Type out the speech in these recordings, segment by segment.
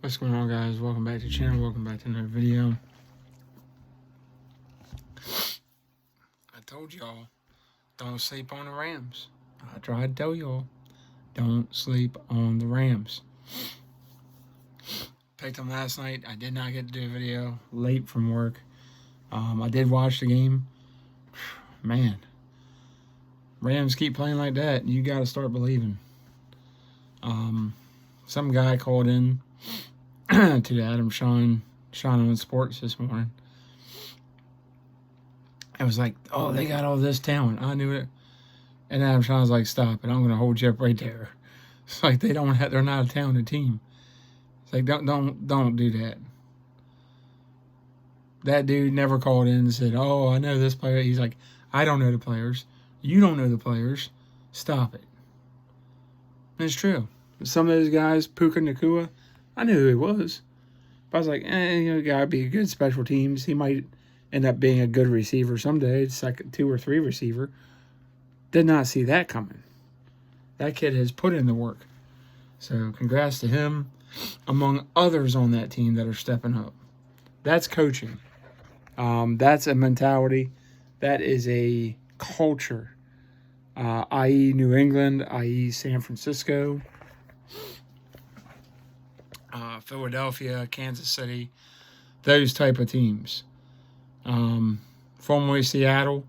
What's going on, guys? Welcome back to the channel. Welcome back to another video. I told y'all, don't sleep on the Rams. I tried to tell y'all, don't sleep on the Rams. Picked them last night. I did not get to do a video. Late from work. I did watch the game. Man, Rams keep playing like that. You got to start believing. Some guy called in to the Adam Sean on Sports this morning. I was like, oh, they got all this talent. I knew it. And Adam Sean was like, stop it. I'm going to hold you up right there. It's like they're not a talented team. It's like, don't do that. That dude never called in and said, oh, I know this player. He's like, I don't know the players. You don't know the players. Stop it. And it's true. Some of those guys, Puka Nacua, I knew who he was. But I was like, gotta be a good special teams. He might end up being a good receiver someday, second, 2 or 3 receiver. Did not see that coming. That kid has put in the work. So congrats to him, among others on that team that are stepping up. That's coaching. That's a mentality. That is a culture. I.e. New England, i.e. San Francisco, Philadelphia, Kansas City, those type of teams. Formerly Seattle,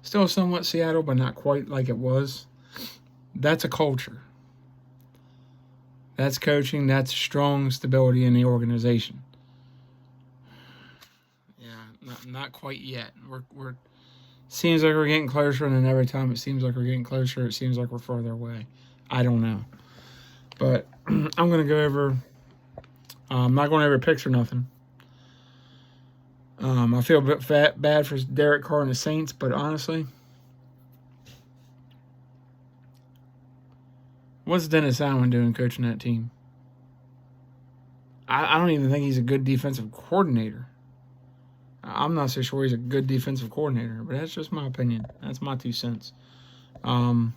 still somewhat Seattle, but not quite like it was. That's a culture. That's coaching. That's strong stability in the organization. Yeah, not quite yet. We're seems like we're getting closer, and then every time it seems like we're getting closer, it seems like we're further away. I don't know. But I'm going to go over, I'm not going over picks or nothing. I feel a bit bad for Derek Carr and the Saints, but honestly, what's Dennis Allen doing coaching that team? I don't even think he's a good defensive coordinator. I'm not so sure he's a good defensive coordinator, but that's just my opinion. That's my 2 cents. We're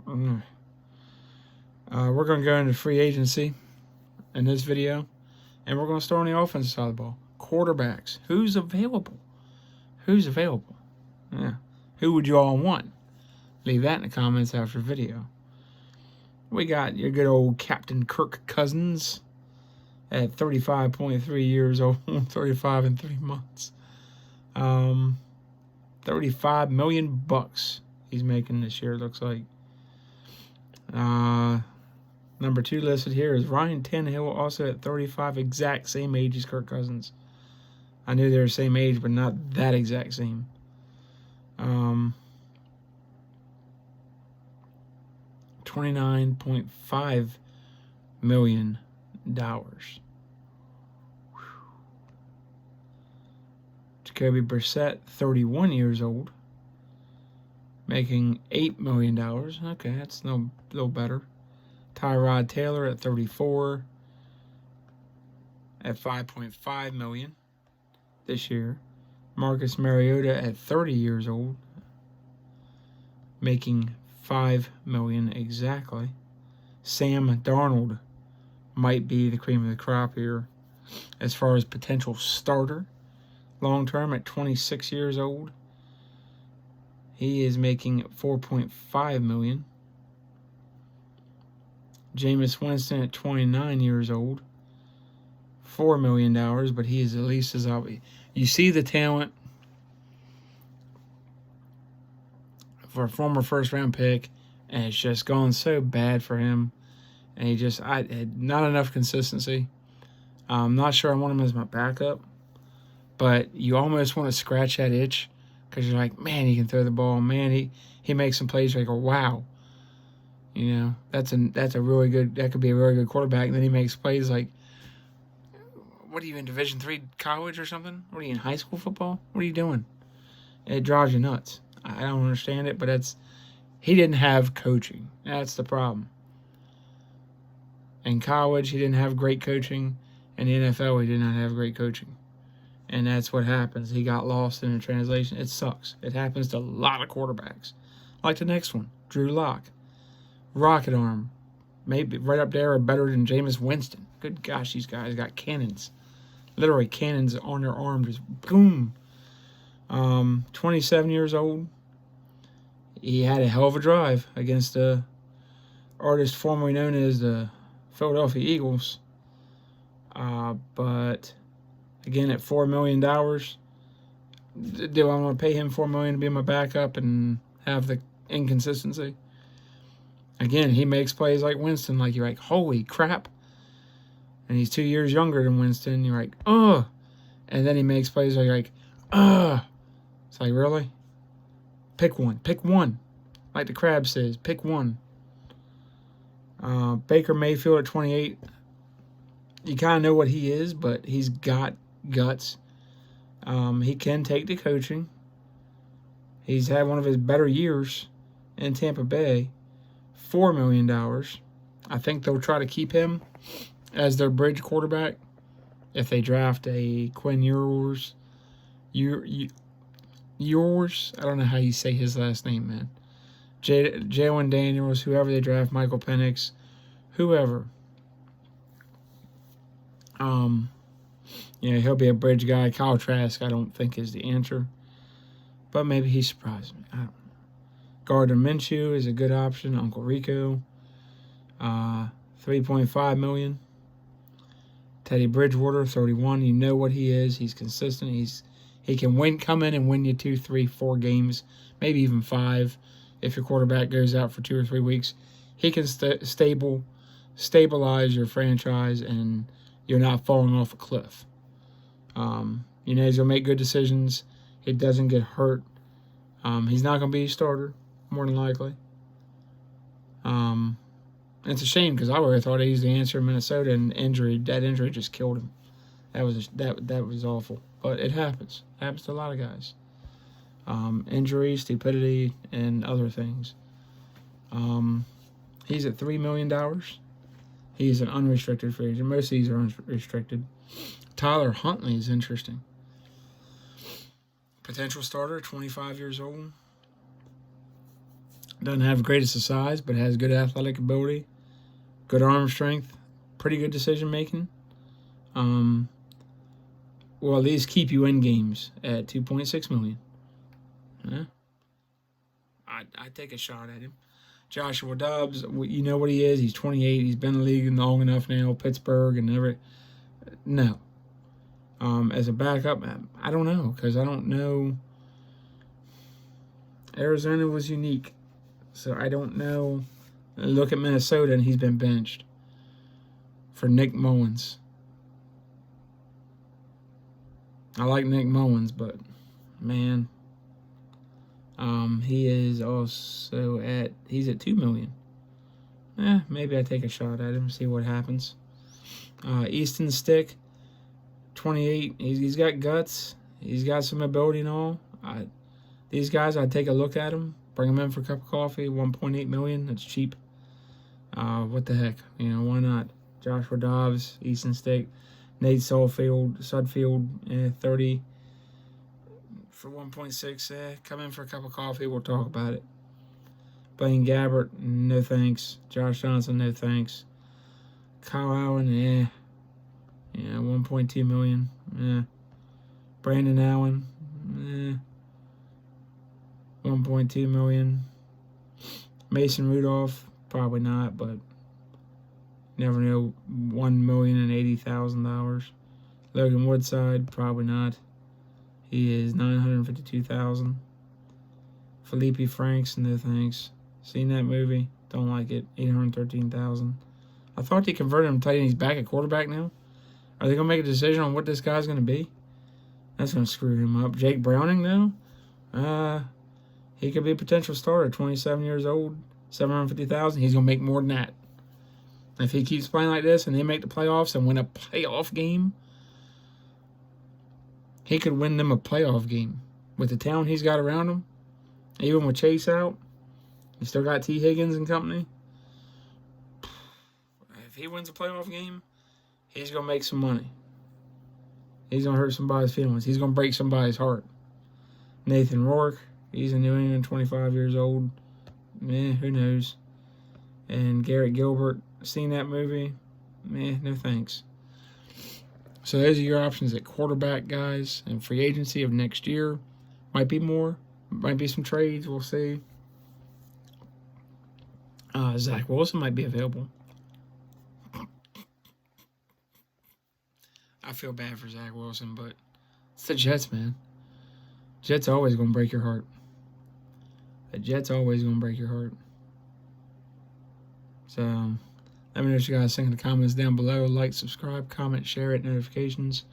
going to go into free agency in this video, and we're going to start on the offensive side of the ball. Quarterbacks. Who's available? Who's available? Yeah. Who would you all want? Leave that in the comments after the video. We got your good old Captain Kirk Cousins at 35.3 years old, 35 and 3 months. $35 million he's making this year, it looks like. Number 2 listed here is Ryan Tannehill, also at 35, exact same age as Kirk Cousins. I knew they were the same age, but not that exact same. $29.5 million. Jacoby Brissett, 31 years old, making $8 million. Okay, that's a little better. Tyrod Taylor at 34 at $5.5 million this year. Marcus Mariota at 30 years old, making $5 million exactly. Sam Darnold might be the cream of the crop here as far as potential starter. Long term at 26 years old, he is making $4.5 million. Jameis Winston at 29 years old, $4 million, but he is at least as obvious. You see the talent for a former first-round pick, and it's just gone so bad for him. And he just, I had not enough consistency. I'm not sure I want him as my backup, but you almost want to scratch that itch because you're like, man, he can throw the ball. Man, he makes some plays where you go, wow. You know, that's a really good, that could be a really good quarterback. And then he makes plays like, what are you in Division III college or something? What are you in high school football? What are you doing? It drives you nuts. I don't understand it, but he didn't have coaching. That's the problem. In college, he didn't have great coaching. In the NFL, he did not have great coaching. And that's what happens. He got lost in the translation. It sucks. It happens to a lot of quarterbacks. Like the next one, Drew Lock. Rocket arm. Maybe right up there or better than Jameis Winston. Good gosh, these guys got cannons. Literally cannons on their arm. Just boom. 27 years old. He had a hell of a drive against the artist formerly known as the Philadelphia Eagles. But again, at $4 million, do I want to pay him $4 million to be my backup and have the inconsistency? Again, he makes plays like Winston, like you're like, holy crap. And he's 2 years younger than Winston. You're like, oh. And then he makes plays like you're like, it's like, really? Pick one. Pick one. Like the crab says, pick one. Baker Mayfield at 28. You kind of know what he is, but he's got guts. He can take the coaching. He's had one of his better years in Tampa Bay. $4 million. I think they'll try to keep him as their bridge quarterback if they draft a Quinn Ewers. Ewers? I don't know how you say his last name, man. Jalen Daniels, whoever they draft, Michael Penix, whoever. He'll be a bridge guy. Kyle Trask, I don't think, is the answer. But maybe he surprised me. I don't know. Gardner Minshew is a good option. Uncle Rico. $3.5 million. Teddy Bridgewater, 31. You know what he is. He's consistent. He can come in and win you 2, 3, 4 games, maybe even 5. If your quarterback goes out for 2 or 3 weeks, he can stabilize your franchise, and you're not falling off a cliff. He's going to make good decisions. He doesn't get hurt. He's not going to be a starter, more than likely. It's a shame because I would have thought he was the answer in Minnesota, and that injury just killed him. That was awful. But it happens. It happens to a lot of guys. Injury, stupidity, and other things. He's at $3 million. He's an unrestricted free agent. Most of these are unrestricted. Tyler Huntley is interesting. Potential starter, 25 years old. Doesn't have the greatest of size, but has good athletic ability, good arm strength, pretty good decision making. Will at least keep you in games at $2.6 million. Yeah. I'd take a shot at him. Joshua Dobbs, you know what he is. He's 28. He's been in the league long enough now. Pittsburgh and every. No. As a backup, I don't know, because I don't know. Arizona was unique, so I don't know. Look at Minnesota, and he's been benched for Nick Mullins. I like Nick Mullins, but man, he is also he's at $2 million. Maybe I take a shot at him, see what happens. Easton Stick, 28. He's got guts. He's got some ability and all. These guys, I'd take a look at them, bring them in for a cup of coffee. $1.8 million. That's cheap. What the heck? Why not? Joshua Dobbs, Easton Stick, Nate Sudfeld, 30 for 1.6. Come in for a cup of coffee. We'll talk about it. Blaine Gabbert, no thanks. Josh Johnson, no thanks. Kyle Allen, 1.2 million. Brandon Allen, 1.2 million. Mason Rudolph, probably not, but never know. $1,080,000. Logan Woodside, probably not. He is $952,000. Felipe Franks, no thanks. Seen that movie? Don't like it. $813,000. I thought they converted him tight end. He's back at quarterback now. Are they gonna make a decision on what this guy's gonna be? That's gonna screw him up. Jake Browning, though, he could be a potential starter. 27 years old, $750,000. He's gonna make more than that. If he keeps playing like this and they make the playoffs and win a playoff game, he could win them a playoff game with the talent he's got around him. Even with Chase out, he still got T. Higgins and company. If he wins a playoff game, he's going to make some money. He's going to hurt somebody's feelings. He's going to break somebody's heart. Nathan Rourke, he's in New England, 25 years old. Who knows? And Garrett Gilbert, seen that movie? No thanks. So those are your options at quarterback, guys, and free agency of next year. Might be more. Might be some trades. We'll see. Zach Wilson might be available. I feel bad for Zach Wilson, but it's the Jets, man. Jets always gonna break your heart. The Jets always gonna break your heart. So let me know what you guys think in the comments down below. Like, subscribe, comment, share it, notifications.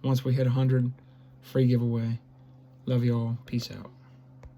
Once we hit 100, free giveaway. Love y'all. Peace out.